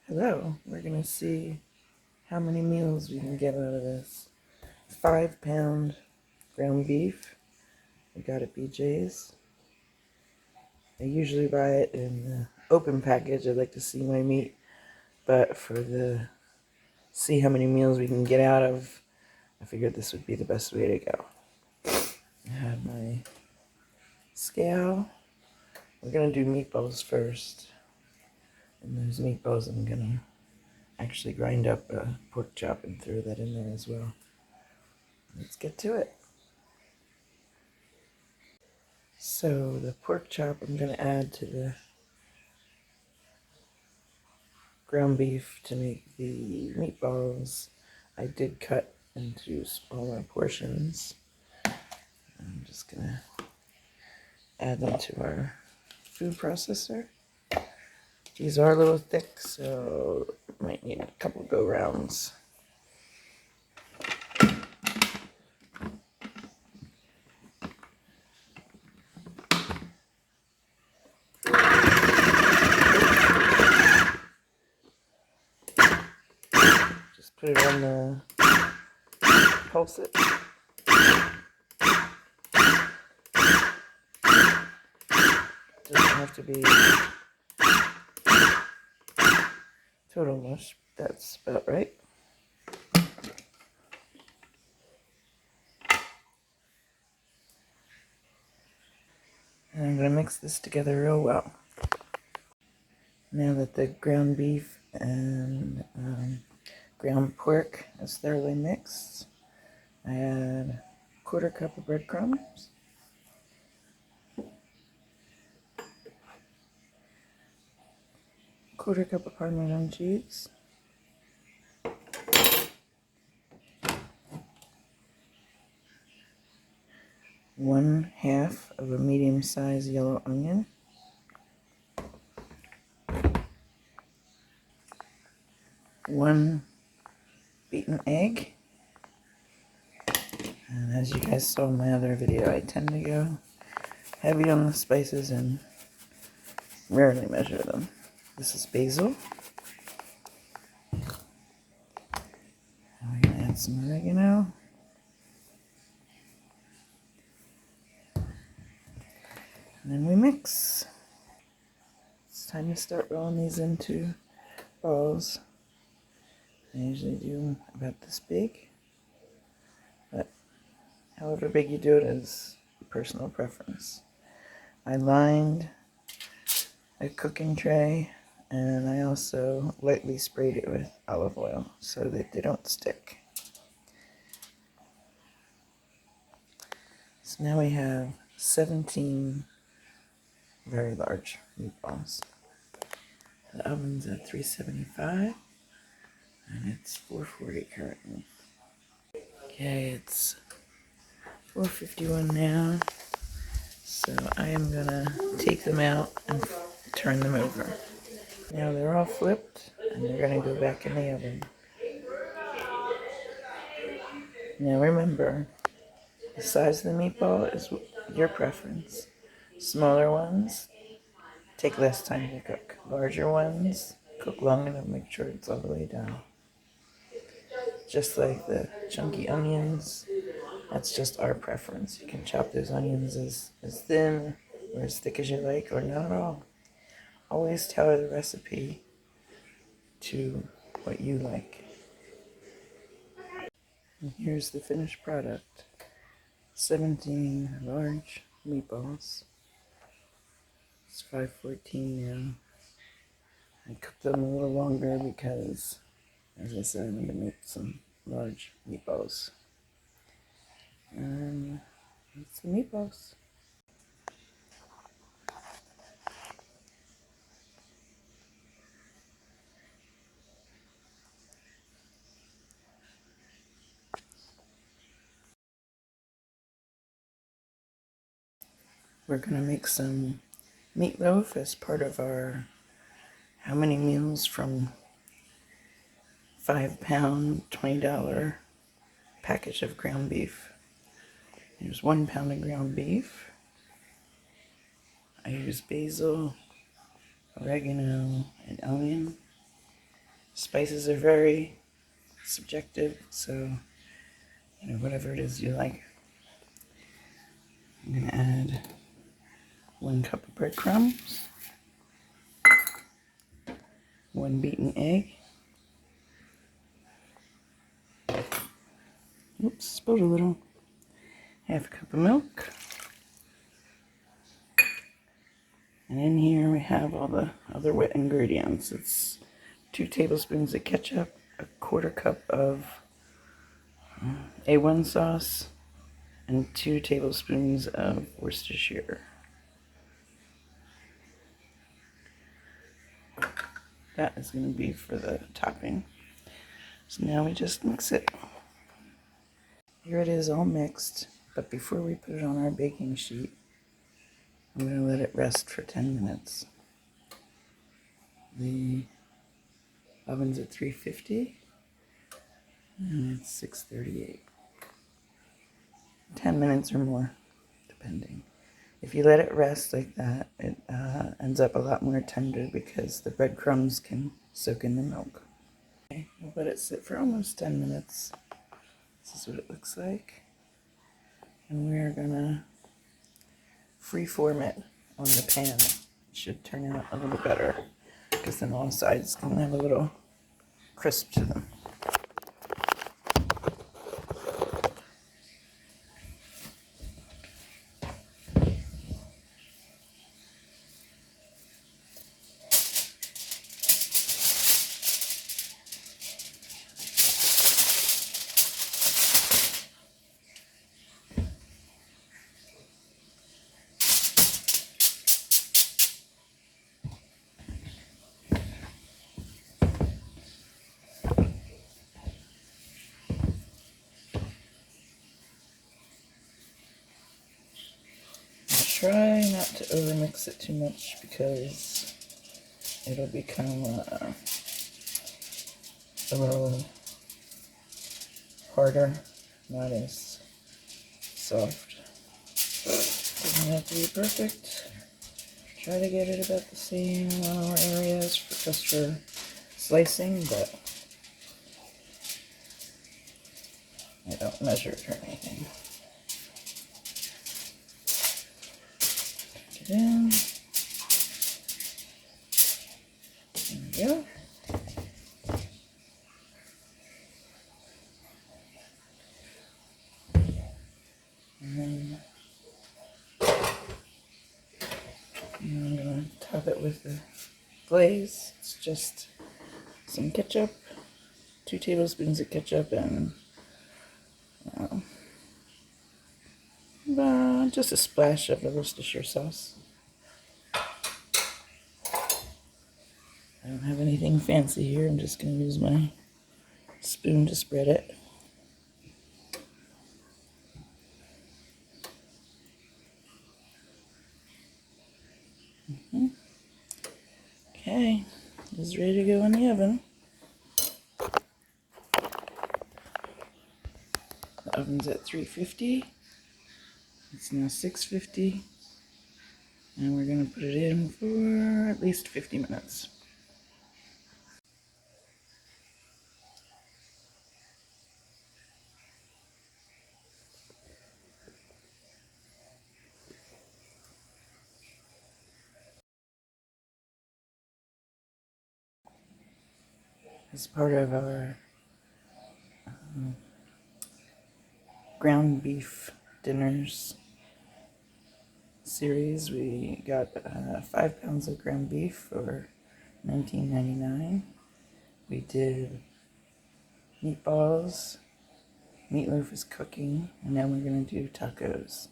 Hello, we're going to see how many meals we can get out of this. 5-pound ground beef. I got at BJ's. I usually buy it in the open package. I like to see my meat, but see how many meals we can get out of, I figured this would be the best way to go. I have my scale. We're going to do meatballs first. And those meatballs I'm going to actually grind up a pork chop and throw that in there as well. Let's get to it. So the pork chop I'm going to add to the ground beef to make the meatballs. I did cut into smaller portions. I'm just going to add them to our food processor. These are a little thick, so might need a couple go rounds. Just put it on the pulse it. Doesn't have to be total mush. That's about right. And I'm going to mix this together real well. Now that the ground beef and ground pork is thoroughly mixed, I add a 1/4 cup of breadcrumbs, 1/4 cup of Parmesan cheese, 1/2 of a medium-sized yellow onion, 1 beaten egg, and as you guys saw in my other video, I tend to go heavy on the spices and rarely measure them. This is basil. We're going to add some oregano. And then we mix. It's time to start rolling these into balls. I usually do about this big, but however big you do it is personal preference. I lined a cooking tray, and I also lightly sprayed it with olive oil so that they don't stick. So now we have 17 very large meatballs. The oven's at 375, and it's 440 currently. Okay, it's 4:51 now, so I am gonna take them out and turn them over. Now they're all flipped, and they're gonna go back in the oven. Now remember, the size of the meatball is your preference. Smaller ones take less time to cook. Larger ones cook long enough to make sure it's all the way down. Just like the chunky onions, that's just our preference. You can chop those onions as thin or as thick as you like, or not at all. Always tailor the recipe to what you like. And here's the finished product. 17 large meatballs. It's 5:14 now. I cooked them a little longer because, as I said, I'm going to make some large meatballs. And it's the meatballs. We're going to make some meatloaf as part of our how many meals from 5-pound, $20 package of ground beef. Here's 1 pound of ground beef. I use basil, oregano, and onion. Spices are very subjective, so whatever it is you like. I'm gonna add 1 cup of breadcrumbs, 1 beaten egg. Oops, spilled a little. Half a cup of milk. And in here we have all the other wet ingredients. It's 2 tablespoons of ketchup, a 1/4 cup of A1 sauce, and 2 tablespoons of Worcestershire. That is going to be for the topping. So now we just mix it. Here it is all mixed, but before we put it on our baking sheet, I'm going to let it rest for 10 minutes. The oven's at 350 and it's 638. 10 minutes or more, depending. If you let it rest like that, it ends up a lot more tender because the breadcrumbs can soak in the milk. Okay, we'll let it sit for almost 10 minutes. This is what it looks like. And we're gonna freeform it on the pan. It should turn out a little better because then all sides can have a little crisp to them. Try not to overmix it too much because it'll become a little harder, not as soft. Doesn't have to be perfect. Try to get it about the same areas just for slicing, but I don't measure it or anything. Get it in. There we go. And then I'm going to top it with the glaze. It's just some ketchup, 2 tablespoons of ketchup, and just a splash of the Worcestershire sauce. I don't have anything fancy here. I'm just going to use my spoon to spread it. Okay, it's ready to go in the oven. The oven's at 350. It's now 650. And we're going to put it in for at least 50 minutes. As part of our ground beef dinners series, we got 5 pounds of ground beef for $19.99. We did meatballs, meatloaf is cooking, and now we're going to do tacos.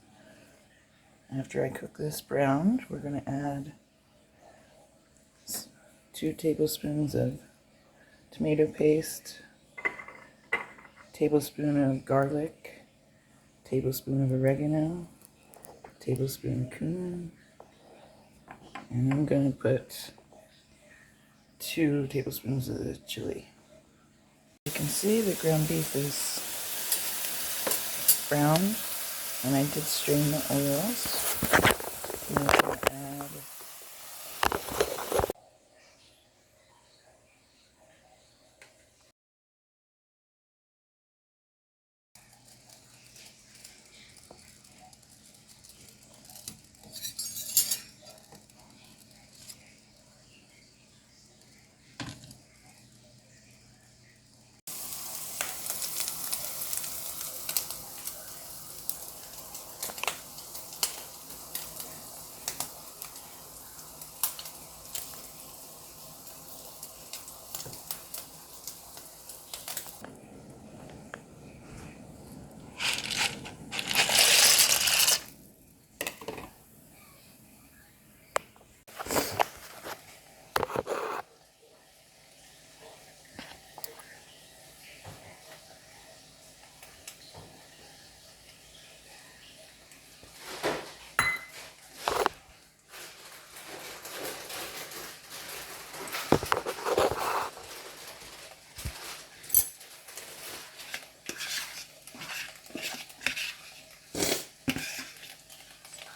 After I cook this brown, we're going to add 2 tablespoons of tomato paste, tablespoon of garlic, tablespoon of oregano, tablespoon of cumin, and I'm going to put 2 tablespoons of the chili. You can see the ground beef is brown, and I did strain the oils. I'm going to add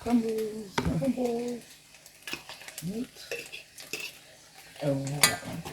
Crumbles. Crumbles. Meat. Oh, that one.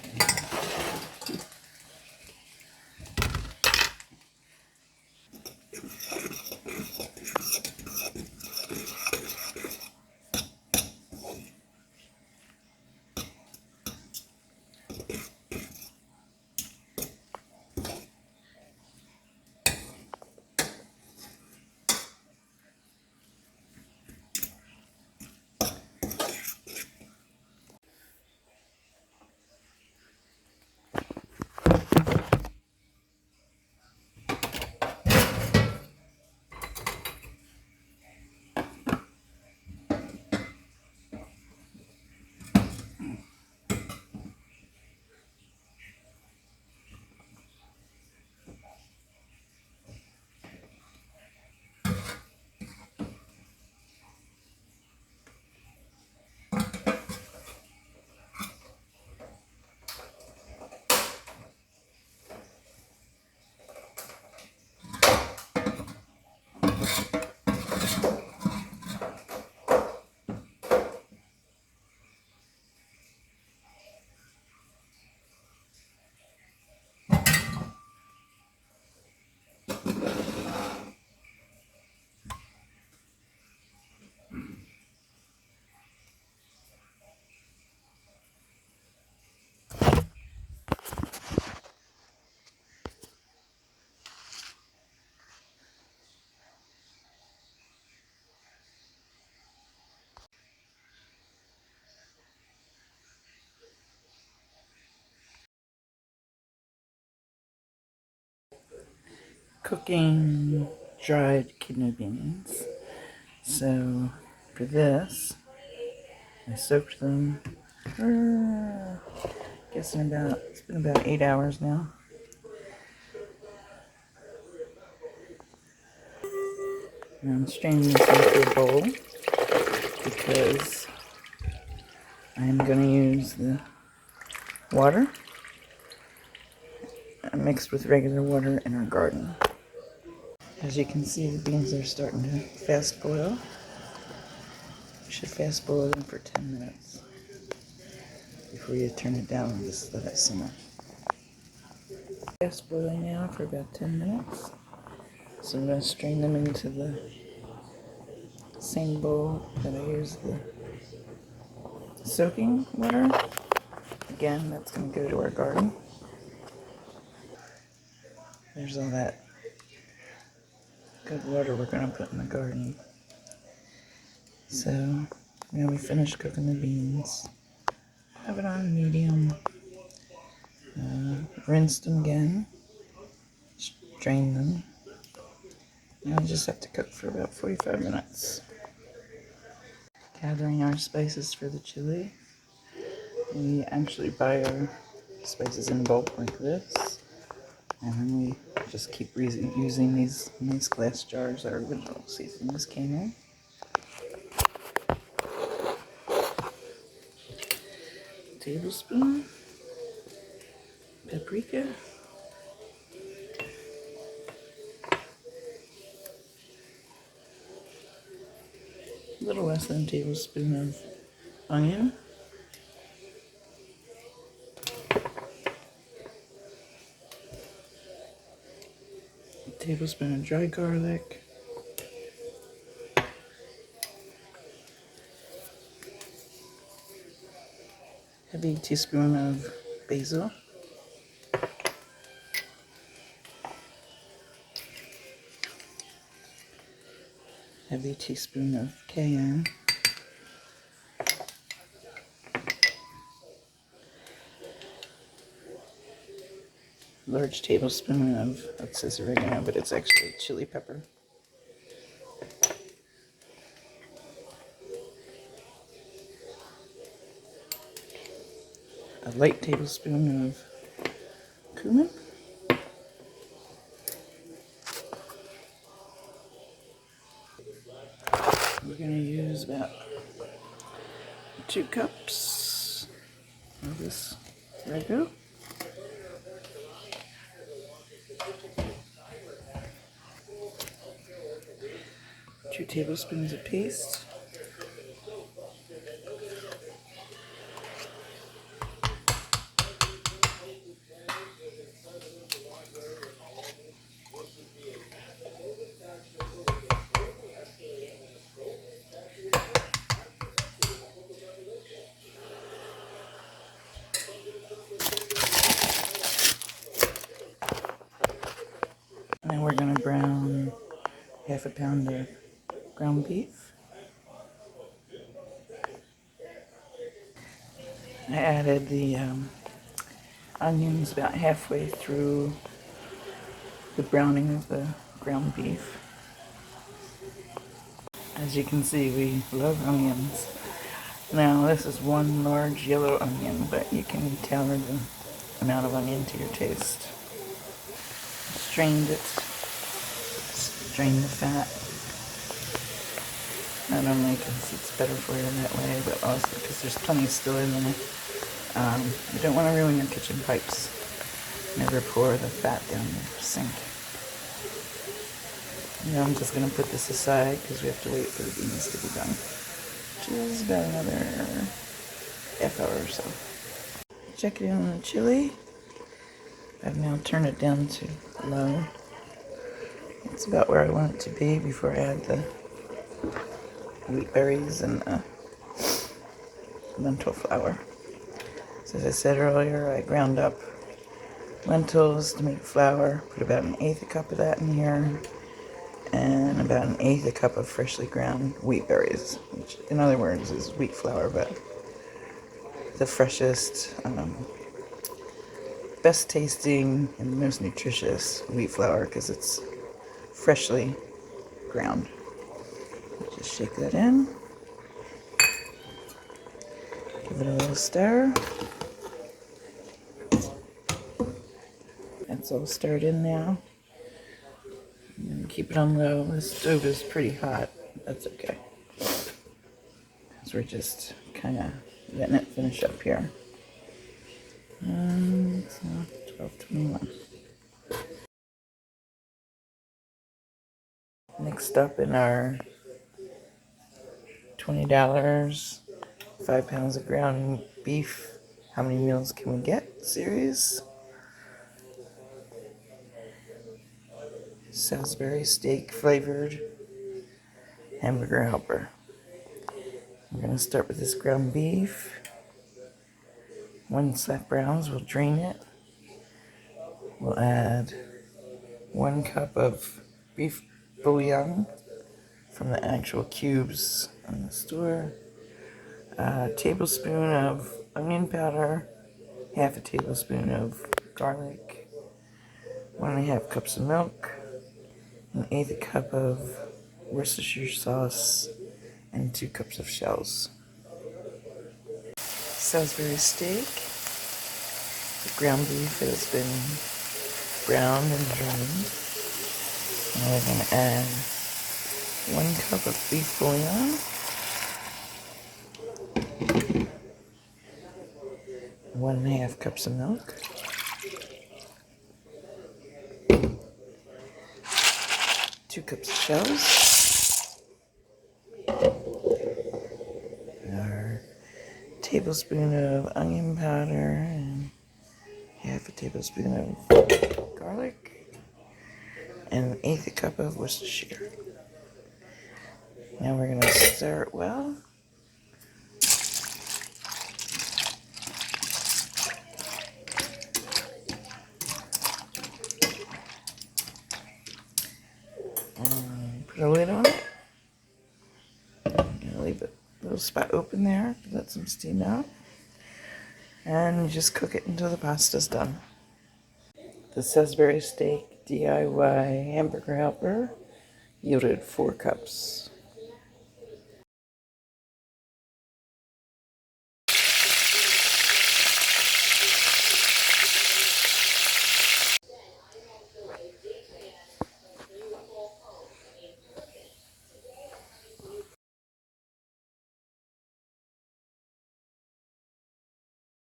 Cooking dried kidney beans. So for this, I soaked them for, it's been about 8 hours now. And I'm straining this into a bowl because I'm going to use the water mixed with regular water in our garden. As you can see, the beans are starting to fast boil. You should fast boil them for 10 minutes before you turn it down and just let it simmer. Fast boiling now for about 10 minutes. So I'm going to strain them into the same bowl that I used the soaking water. Again, that's going to go to our garden. There's all that good water we're going to put in the garden. So now we finished cooking the beans. Have it on medium. Rinsed them again. Strained them. Now we just have to cook for about 45 minutes. Gathering our spices for the chili. We actually buy our spices in bulk like this. And then we just keep using these nice glass jars our original seasonings came in. Tablespoon. Paprika. A little less than a tablespoon of onion. A tablespoon of dry garlic. Heavy teaspoon of basil. Heavy teaspoon of cayenne. Large tablespoon of, it says oregano, but it's actually chili pepper. A light tablespoon of cumin. We're going to use about 2 cups of this ragu. 2 tablespoons of paste. brown half a pound of ground beef. I added the onions about halfway through the browning of the ground beef. As you can see, we love onions. Now, this is one large yellow onion, but you can tailor the amount of onion to your taste. Strained it, strain the fat. Not only because it's better for you that way, but also because there's plenty still in there. You don't want to ruin your kitchen pipes. Never pour the fat down the sink. Now I'm just going to put this aside because we have to wait for the beans to be done. Which is about another half hour or so. Check it on the chili. I've now turned it down to low. It's about where I want it to be before I add the wheat berries and lentil flour. So as I said earlier, I ground up lentils to make flour. Put about 1/8 cup of that in here, and about 1/8 cup of freshly ground wheat berries, which in other words is wheat flour, but the freshest, best tasting, and most nutritious wheat flour because it's freshly ground. Just shake that in. Give it a little stir. That's all stirred in now. And keep it on low. The stove is pretty hot. That's okay. Because we're just kind of letting it finish up here. It's 12:21. Next up in our $20, 5 pounds of ground beef, how many meals can we get series. Salisbury steak flavored hamburger helper. We're going to start with this ground beef. When it's browns, we'll drain it. We'll add 1 cup of beef bouillon from the actual cubes in the store. A tablespoon of onion powder, half a tablespoon of garlic, 1.5 cups of milk, 1/8 cup of Worcestershire sauce, and 2 cups of shells. Salisbury steak. The ground beef has been browned and drained. Now we're going to add 1 cup of beef bouillon, 1.5 cups of milk, 2 cups of shells, our tablespoon of onion powder, and half a tablespoon of garlic, and 1/8 cup of Worcestershire. Now we're going to stir it well. And put a lid on it. Leave a little spot open there to let some steam out. And just cook it until the pasta's done. The Salisbury steak DIY hamburger helper yielded 4 cups.